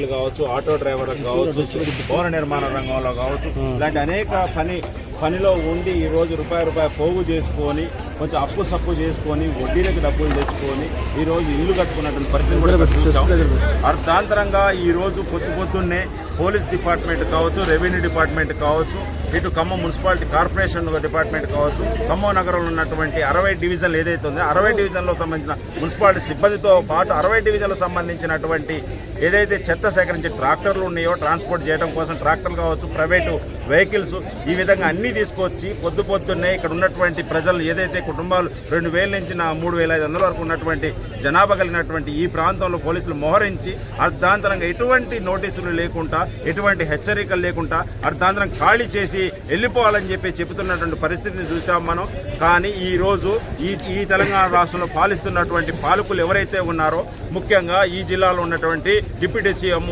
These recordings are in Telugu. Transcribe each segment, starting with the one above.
కార్మికులు కావచ్చు, ఆటో డ్రైవర్లు కావచ్చు, భవన నిర్మాణ రంగంలో కావచ్చు, ఇలాంటి అనేక పనిలో ఉండి ఈరోజు రూపాయి పోగు చేసుకొని కొంచెం అప్పు సప్పు చేసుకొని వడ్డీలకు డబ్బులు తెచ్చుకొని ఈరోజు ఇల్లు కట్టుకున్నటువంటి పరిస్థితి కూడా చూసాం. అర్థాంతరంగా ఈరోజు పొద్దున్నే పోలీస్ డిపార్ట్మెంట్ కావచ్చు, రెవెన్యూ డిపార్ట్మెంట్ కావచ్చు, ఇటు ఖమ్మం మున్సిపాలిటీ కార్పొరేషన్ డిపార్ట్మెంట్ కావచ్చు, ఖమ్మం నగరంలో ఉన్నటువంటి 60 డివిజన్లు ఏదైతే ఉందో 60 డివిజన్లో సంబంధించిన మున్సిపాలిటీ సిబ్బందితో పాటు 60 డివిజన్లకు సంబంధించినటువంటి ఏదైతే చెత్త సేకరించే ట్రాక్టర్లు ఉన్నాయో ట్రాన్స్పోర్ట్ చేయడం కోసం ట్రాక్టర్లు కావచ్చు, ప్రైవేటు వెహికల్స్, ఈ విధంగా అన్నీ తీసుకొచ్చి పొద్దున్నే ఇక్కడ ఉన్నటువంటి ప్రజలు ఏదైతే కుటుంబాలు 2000 నుంచి 3500 వరకు ఉన్నటువంటి జనాభా కలిగినటువంటి ఈ ప్రాంతంలో పోలీసులు మోహరించి అర్ధాంతరంగా ఎటువంటి నోటీసులు లేకుండా, ఎటువంటి హెచ్చరికలు లేకుండా అర్ధాంతరం ఖాళీ చేసి వెళ్ళిపోవాలని చెబుతున్నటువంటి పరిస్థితిని చూసాం మనం. కానీ ఈరోజు ఈ తెలంగాణ రాష్ట్రంలో పాలిస్తున్నటువంటి పాలకులు ఎవరైతే ఉన్నారో, ముఖ్యంగా ఈ జిల్లాలో ఉన్నటువంటి డిప్యూటీ సీఎం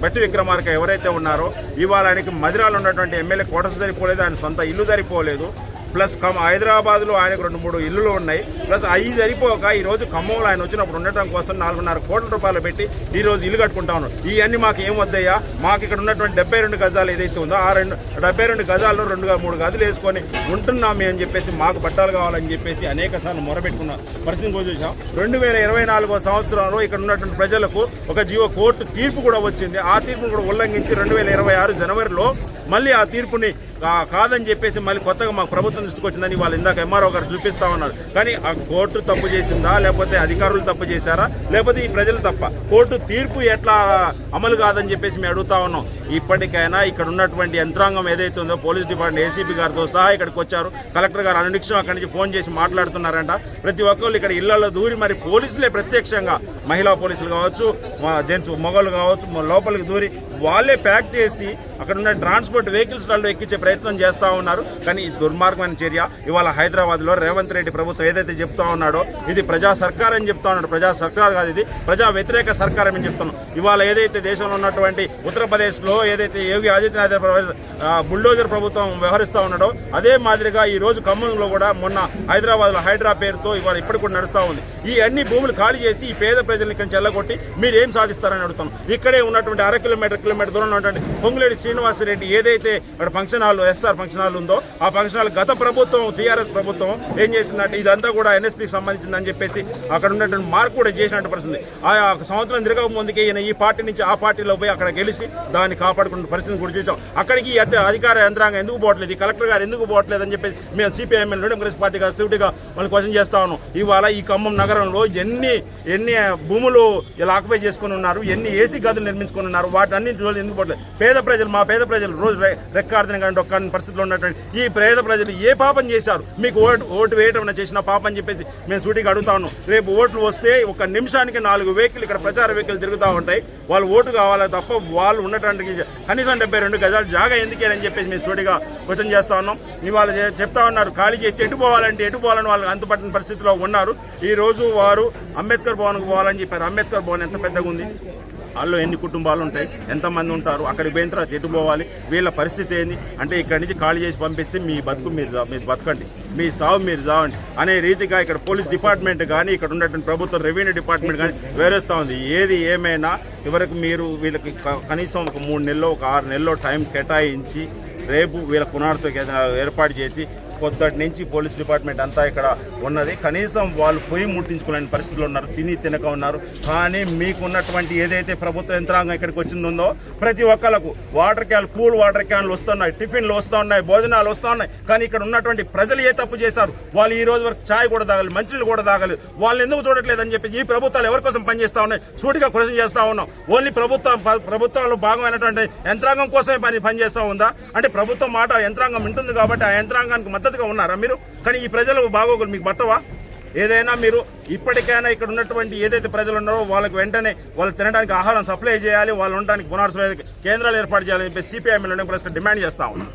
బట్టి విక్రమార్క ఎవరైతే ఉన్నారో, ఇవాళ ఆయనకి మదిరాలో ఉన్నటువంటి ఎమ్మెల్యే క్వార్టర్స్ సరిపోలేదు, ఆయన సొంత ఇల్లు సరిపోలేదు, ప్లస్ హైదరాబాద్లో ఆయనకు 2-3 ఇల్లులు ఉన్నాయి, ప్లస్ అవి సరిపోక ఈరోజు ఖమ్మంలో ఆయన వచ్చినప్పుడు ఉండటం కోసం 4.5 కోట్ల రూపాయలు పెట్టి ఈరోజు ఇల్లు కట్టుకుంటా ఉన్నాం. ఇవన్నీ మాకు ఏం వద్దయ్యా, మాకు ఇక్కడ ఉన్నటువంటి 72 గజాలు ఏదైతే ఉందో ఆ 72 గజాల్లో 2-3 గదులు వేసుకొని ఉంటున్నామే అని చెప్పేసి మాకు పట్టాలు కావాలని చెప్పేసి అనేక సార్లు మొరబెట్టుకున్న పరిస్థితిని కూడా చూసాం. 2024 సంవత్సరంలో ఇక్కడ ఉన్నటువంటి ప్రజలకు ఒక కోర్టు తీర్పు కూడా వచ్చింది. ఆ తీర్పును కూడా ఉల్లంఘించి 2026 జనవరిలో మళ్ళీ ఆ తీర్పుని కాదని చెప్పేసి మళ్ళీ కొత్తగా మాకు ప్రభుత్వం దృష్టికి వచ్చిందని వాళ్ళు ఇందాక ఎంఆర్ఓ గారు చూపిస్తా ఉన్నారు. కానీ ఆ కోర్టు తప్పు చేసిందా, లేకపోతే అధికారులు తప్పు చేశారా, లేకపోతే ఈ ప్రజలు తప్ప? కోర్టు తీర్పు ఎట్లా అమలు కాదని చెప్పేసి మేము అడుగుతా ఉన్నాం. ఇప్పటికైనా ఇక్కడ ఉన్నటువంటి యంత్రాంగం ఏదైతే ఉందో పోలీస్ డిపార్ట్మెంట్ ఏసీపీ గారితో సహా ఇక్కడికి వచ్చారు. కలెక్టర్ గారు అనునిక్షం అక్కడి నుంచి ఫోన్ చేసి మాట్లాడుతున్నారంట. ప్రతి ఒక్కళ్ళు ఇక్కడ ఇళ్లలో దూరి మరి పోలీసులే ప్రత్యక్షంగా, మహిళా పోలీసులు కావచ్చు, జెంట్స్ మగవాళ్ళు కావచ్చు, లోపలికి దూరి వాళ్ళే ప్యాక్ చేసి అక్కడ ఉన్న ట్రాన్స్పోర్ట్ వెహికల్స్లలో ఎక్కించే ప్రయత్నం చేస్తూ ఉన్నారు. కానీ ఈ దుర్మార్గమైన చర్య ఇవాళ హైదరాబాద్లో రేవంత్ రెడ్డి ప్రభుత్వం ఏదైతే చెప్తా ఉన్నాడో ఇది ప్రజా సర్కార్ అని చెప్తా ఉన్నాడు. ప్రజా సర్కార్ కాదు, ఇది ప్రజా వ్యతిరేక సర్కార్ అని చెప్తున్నాం. ఇవాళ ఏదైతే దేశంలో ఉన్నటువంటి ఉత్తరప్రదేశ్లో ఏదైతే యోగి ఆదిత్యనాథ్ బుల్డోజర్ ప్రభుత్వం వ్యవహరిస్తూ ఉన్నాడో అదే మాదిరిగా ఈ రోజు ఖమ్మంలో కూడా మొన్న హైదరాబాద్లో హైడ్రా పేరుతో ఇవాళ ఇప్పటికి కూడా నడుస్తూ ఉంది. ఈ అన్ని భూములు ఖాళీ చేసి ఈ పేద ప్రజలను ఇక్కడ చెల్లగొట్టి మీరు ఏం సాధిస్తారని అడుగుతాం. ఇక్కడే ఉన్నటువంటి 1 కిలోమీటర్ దూరంలో ఉన్నటువంటి పొంగులేటి శ్రీనివాసరెడ్డి ఏదైతే అక్కడ function hall SR function hall ఉందో ఆ ఫంక్షన్ హాల్ గత ప్రభుత్వం టీఆర్ఎస్ ప్రభుత్వం ఏం చేసిందంటే ఇదంతా కూడా ఎన్ఎస్పీకి సంబంధించిందని చెప్పేసి అక్కడ ఉన్నటువంటి మార్పు కూడా చేసినట్టు పరిస్థితి. ఆ సంవత్సరం తిరగక ముందుకే ఈయన ఈ పార్టీ నుంచి ఆ పార్టీలో పోయి అక్కడ గెలిచి దాన్ని కాపాడుకున్న పరిస్థితిని కూడా చేసాం. అక్కడికి అధికార యంత్రాంగం ఎందుకు పోవట్లేదు, ఈ కలెక్టర్ గారు ఎందుకు పోవట్లేదు అని చెప్పేసి మేము సిపిఐఎం కాంగ్రెస్ పార్టీగా సూటిగా వాళ్ళు క్వశ్చన్ చేస్తా ఉన్నాం. ఇవాళ ఈ ఖమ్మం నగరంలో ఎన్ని భూములు ఇలా ఆక్యుపై చేసుకుని ఉన్నారు, ఎన్ని ఏసీ గదులు నిర్మించుకుని ఉన్నారు, వాటన్నింటి రోజులు ఎందుకు పోవట్లేదు? మా పేద ప్రజలు రోజు రెక్కార్దిన కానీ ఒక్క పరిస్థితిలో ఉన్నటువంటి ఈ పేద ప్రజలు ఏ పాపం చేశారు? మీకు ఓటు వేయటం చేసిన పాపం అని చెప్పేసి మేము సూటిగా అడుగుతా ఉన్నాం. రేపు ఓట్లు వస్తే 1 నిమిషానికి 4 వెహికల్ ఇక్కడ ప్రచార వెహికల్ తిరుగుతూ ఉంటాయి. వాళ్ళు ఓటు కావాలా తప్ప వాళ్ళు ఉన్నటువంటి కనీసం 72 గజాలు జాగా ఎందుకేనని చెప్పేసి మేము సూటిగా క్వశ్చన్ చేస్తా ఉన్నాం. ఇవాళ చెప్తా ఉన్నారు ఖాళీ చేసి ఎటు పోవాలని వాళ్ళు అంతుపట్టిన పరిస్థితిలో ఉన్నారు. ఈ రోజు వారు అంబేద్కర్ భవన్కు పోవాలని చెప్పారు. అంబేద్కర్ భవన్ ఎంత పెద్దగా ఉంది, వాళ్ళు ఎన్ని కుటుంబాలు ఉంటాయి, ఎంతమంది ఉంటారు, అక్కడికి పోయిన తర్వాత ఎటు పోవాలి, వీళ్ళ పరిస్థితి ఏంది అంటే ఇక్కడి నుంచి ఖాళీ చేసి పంపిస్తే మీ బతుకు మీరు బతకండి, మీ సాగు మీరు చావండి అనే రీతిగా ఇక్కడ పోలీస్ డిపార్ట్మెంట్ కానీ ఇక్కడ ఉన్నటువంటి ప్రభుత్వం రెవెన్యూ డిపార్ట్మెంట్ కానీ వేరేస్తూ ఉంది. ఏది ఏమైనా ఇవరకు మీరు వీళ్ళకి కనీసం ఒక 3 నెలలో 6 నెలలో టైం కేటాయించి రేపు వీళ్ళ పునరావాసం ఏర్పాటు చేసి పొద్దుటి నుంచి పోలీస్ డిపార్ట్మెంట్ అంతా ఇక్కడ ఉన్నది. కనీసం వాళ్ళు పొయ్యి ముట్టించుకోలేని పరిస్థితుల్లో ఉన్నారు, తినక ఉన్నారు. కానీ మీకున్నటువంటి ఏదైతే ప్రభుత్వ యంత్రాంగం ఇక్కడికి వచ్చిందో ప్రతి ఒక్కళ్ళకు కూల్ వాటర్ క్యాన్లు వస్తున్నాయి, టిఫిన్లు వస్తూ ఉన్నాయి, భోజనాలు వస్తూ ఉన్నాయి. కానీ ఇక్కడ ఉన్నటువంటి ప్రజలు ఏ తప్పు చేశారు? వాళ్ళు ఈ రోజు వరకు ఛాయ్ కూడా తాగలేదు, మంచినీళ్ళు కూడా తాగలేదు. వాళ్ళు ఎందుకు చూడట్లేదు అని చెప్పి ఈ ప్రభుత్వాలు ఎవరి కోసం పనిచేస్తూ ఉన్నాయి సూటిగా క్వశ్చన్ చేస్తూ ఉన్నాం. ఓన్లీ ప్రభుత్వంలో భాగమైనటువంటి యంత్రాంగం కోసమే పనిచేస్తూ ఉందా అంటే ప్రభుత్వం మాట యంత్రాంగం వింటుంది కాబట్టి ఆ యంత్రాంగానికి మద్దతుగా ఉన్నారా మీరు? కానీ ఈ ప్రజలు బాగోగులు మీకు పట్టవా? ఏదైనా మీరు ఇప్పటికైనా ఇక్కడ ఉన్నటువంటి ఏదైతే ప్రజలు ఉన్నారో వాళ్ళకి వెంటనే వాళ్ళు తినడానికి ఆహారం సప్లై చేయాలి, వాళ్ళు ఉండడానికి పునరావాస కేంద్రాలు ఏర్పాటు చేయాలని చెప్పి సిపిఐఎం డిమాండ్ చేస్తా ఉన్నాం.